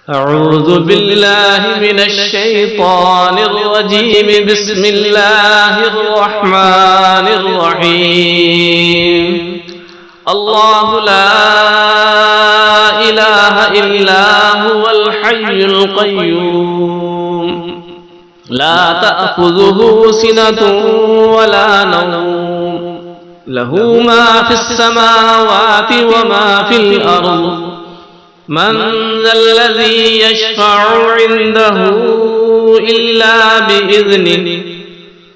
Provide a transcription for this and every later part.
أعوذ بالله من الشيطان الرجيم. بسم الله الرحمن الرحيم. الله لا إله إلا هو الحي القيوم لا تأخذه سنة ولا نوم له ما في السماوات وما في الأرض من ذا الذي يشفع عنده إلا بإذنه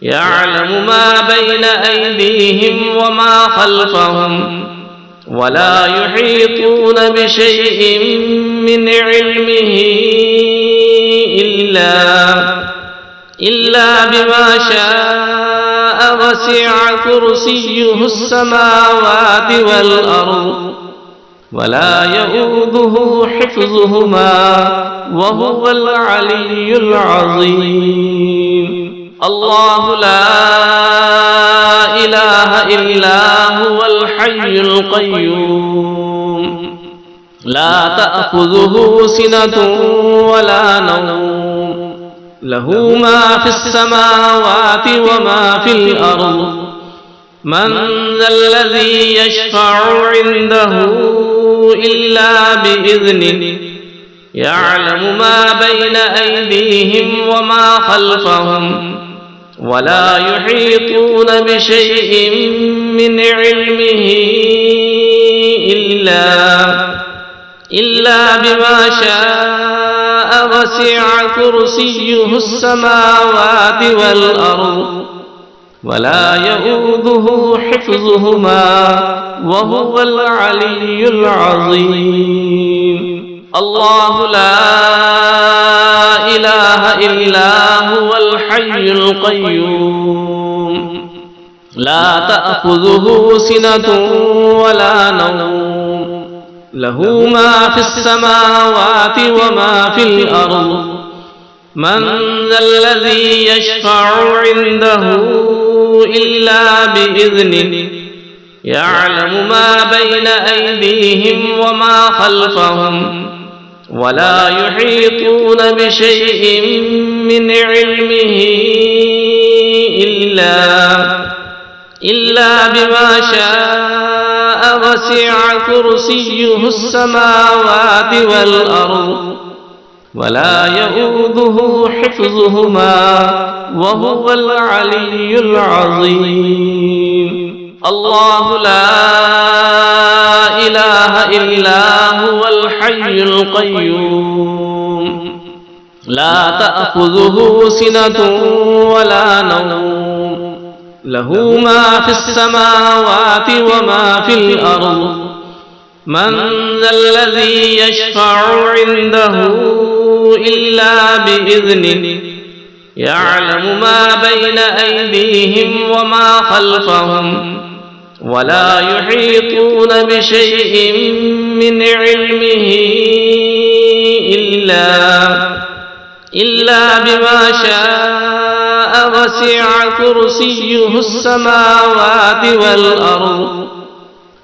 يعلم ما بين أيديهم وما خلفهم ولا يحيطون بشيء من علمه إلا بما شاء وسع كرسيه السماوات والأرض ولا يؤوده حفظهما وهو العلي العظيم. الله لا إله إلا هو الحي القيوم لا تأخذه سنة ولا نوم له ما في السماوات وما في الأرض من ذا الذي يشفع عنده إلا بإذنه يعلم ما بين أيديهم وما خلفهم ولا يحيطون بشيء من علمه إلا بما شاء وسع كرسيه السماوات والأرض ولا يؤوده حفظهما وهو العلي العظيم. الله لا إله إلا هو الحي القيوم لا تأخذه سنة ولا نوم له ما في السماوات وما في الأرض من ذا الذي يشفع عنده إلا بإذنه يعلم ما بين أيديهم وما خلفهم ولا يحيطون بشيء من علمه إلا بما شاء وسع كرسيه السماوات والأرض ولا يؤوده حفظهما وهو العلي العظيم. الله لا إله إلا هو الحي القيوم لا تأخذه سنة ولا نوم له ما في السماوات وما في الأرض من ذا الذي يشفع عنده إلا بإذنه يعلم ما بين أيديهم وما خلفهم ولا يحيطون بشيء من علمه إلا بما شاء وسع كرسيه السماوات والأرض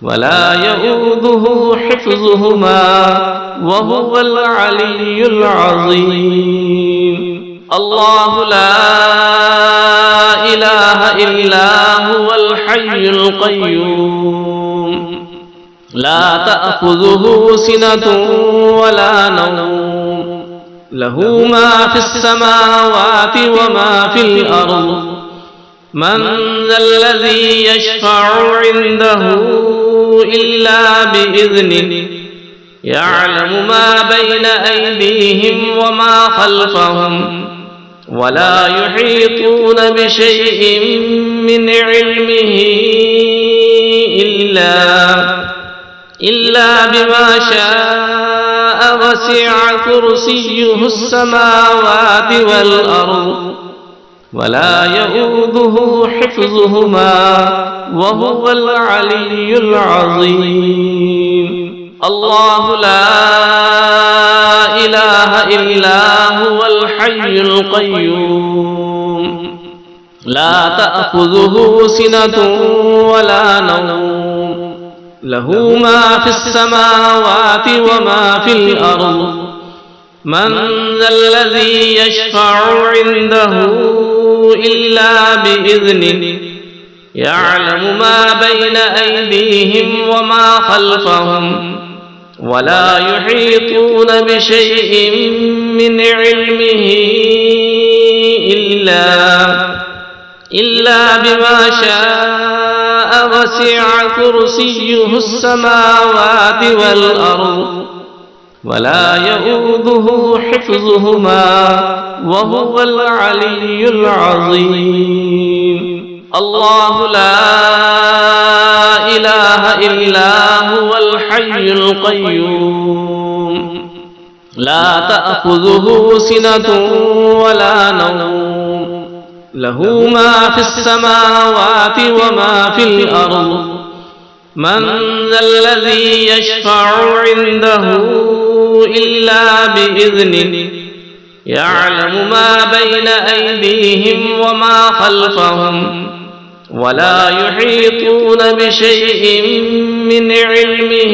ولا يؤوده حفظهما وهو العلي العظيم. الله لا إله إلا هو الحي القيوم لا تأخذه سنة ولا نوم له ما في السماوات وما في الأرض من ذا الذي يشفع عنده إلا بإذنه يعلم ما بين أيديهم وما خلفهم ولا يحيطون بشيء من علمه إلا بما شاء وسع كرسيه السماوات والأرض ولا يؤوده حفظهما وهو العلي العظيم. الله لا إله إلا هو الحي القيوم لا تأخذه سنة ولا نوم له ما في السماوات وما في الأرض من ذا الذي يشفع عنده إلا بإذنه يعلم ما بين أيديهم وما خلفهم ولا يحيطون بشيء من علمه إلا بما شاء وسع كرسيه السماوات والأرض ولا يؤوده حفظهما وهو العلي العظيم الله لا إله إلا هو الحي القيوم لا تأخذه سنة ولا نوم له ما في السماوات وما في الأرض من ذا الذي يشفع عنده إلا بإذنه يعلم ما بين أيديهم وما خلفهم ولا يحيطون بشيء من علمه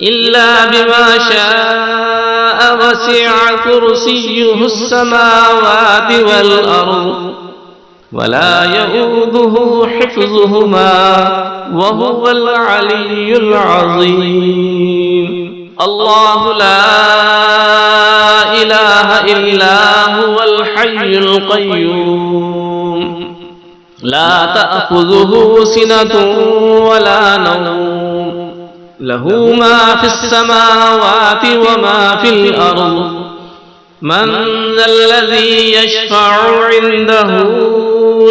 إلا بما شاء وسع كرسيه السماوات والأرض ولا يؤوده حفظهما وهو العلي العظيم الله لا إله إلا هو الحي القيوم لا تأخذه سنة ولا نوم له ما في السماوات وما في الأرض من ذا الذي يشفع عنده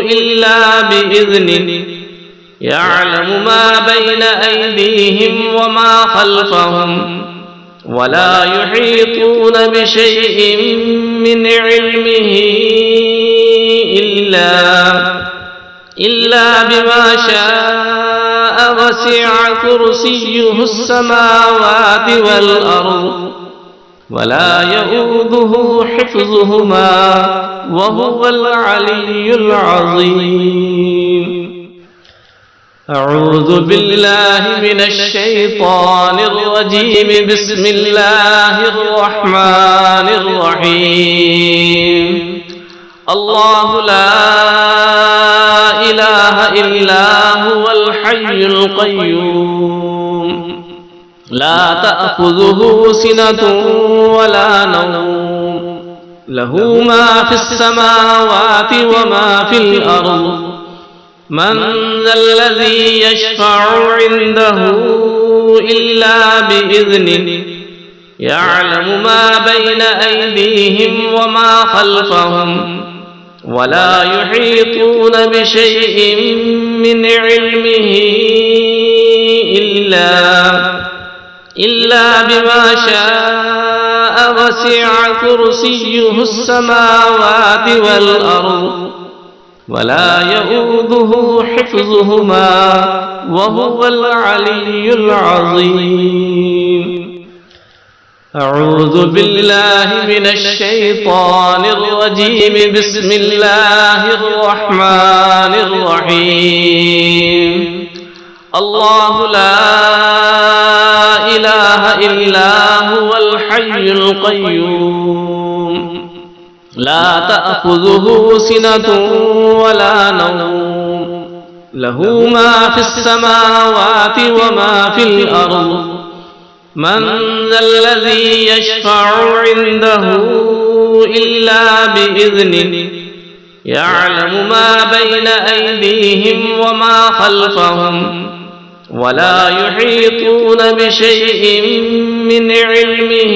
إلا بإذنه يعلم ما بين أيديهم وما خلفهم ولا يحيطون بشيء من علمه إلا بما شاء وسع كرسيه السماوات والأرض ولا يؤوده حفظهما وهو العلي العظيم أعوذ بالله من الشيطان الرجيم بسم الله الرحمن الرحيم الله لا إله إلا هو الحي القيوم لا تأخذه سنة ولا نوم له ما في السماوات وما في الأرض من ذا الذي يشفع عنده إلا بإذنه يعلم ما بين أيديهم وما خلفهم ولا يحيطون بشيء من علمه إلا بما شاء وسع كرسيه السماوات والأرض ولا يؤوده حفظهما وهو العلي العظيم أعوذ بالله من الشيطان الرجيم بسم الله الرحمن الرحيم الله لا إله إلا هو الحي القيوم لا تأخذه سنة ولا نوم له ما في السماوات وما في الأرض من ذا الذي يشفع عنده إلا بإذنه يعلم ما بين أيديهم وما خلفهم ولا يحيطون بشيء من علمه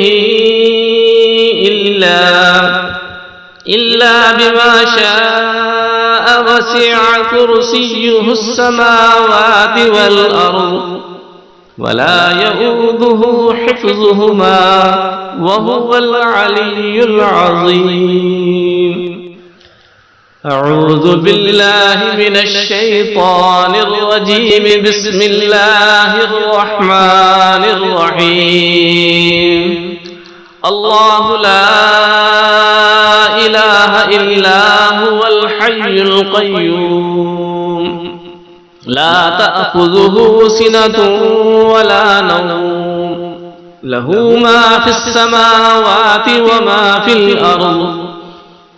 إلا بما شاء وسع كرسيه السماوات والأرض ولا يؤوده حفظهما وهو العلي العظيم أعوذ بالله من الشيطان الرجيم بسم الله الرحمن الرحيم الله لا إله إلا هو الحي القيوم لا تأخذه سنة ولا نوم له ما في السماوات وما في الأرض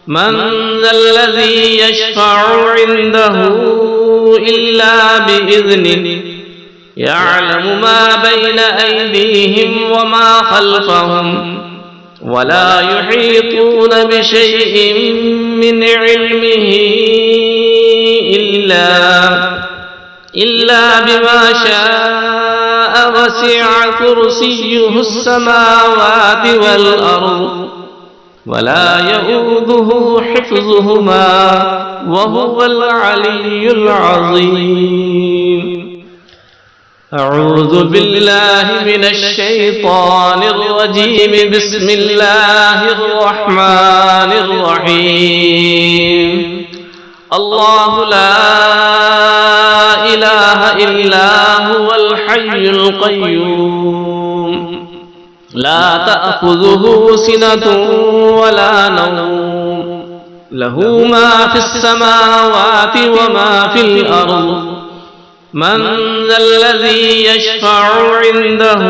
من ذا الذي يشفع عنده إلا بإذنه يعلم ما بين أيديهم وما خلفهم ولا يحيطون بشيء من علمه إلا بما شاء وسع كرسيه السماوات والأرض ولا يؤوده حفظهما وهو العلي العظيم. أعوذ بالله من الشيطان الرجيم. بسم الله الرحمن الرحيم. الله لا إله إلا هو الحي القيوم لا تأخذه سنة ولا نوم له ما في السماوات وما في الأرض من ذا الذي يشفع عنده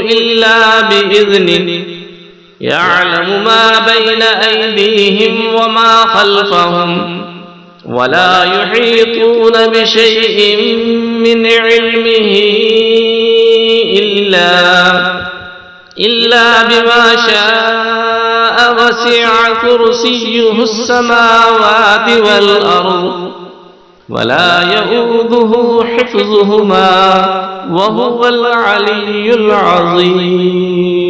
إلا بإذنه يعلم ما بين أيديهم وما خلفهم ولا يحيطون بشيء من علمه إلا بما شاء وسع كرسيه السماوات والأرض ولا يؤوده حفظهما وهو العلي العظيم.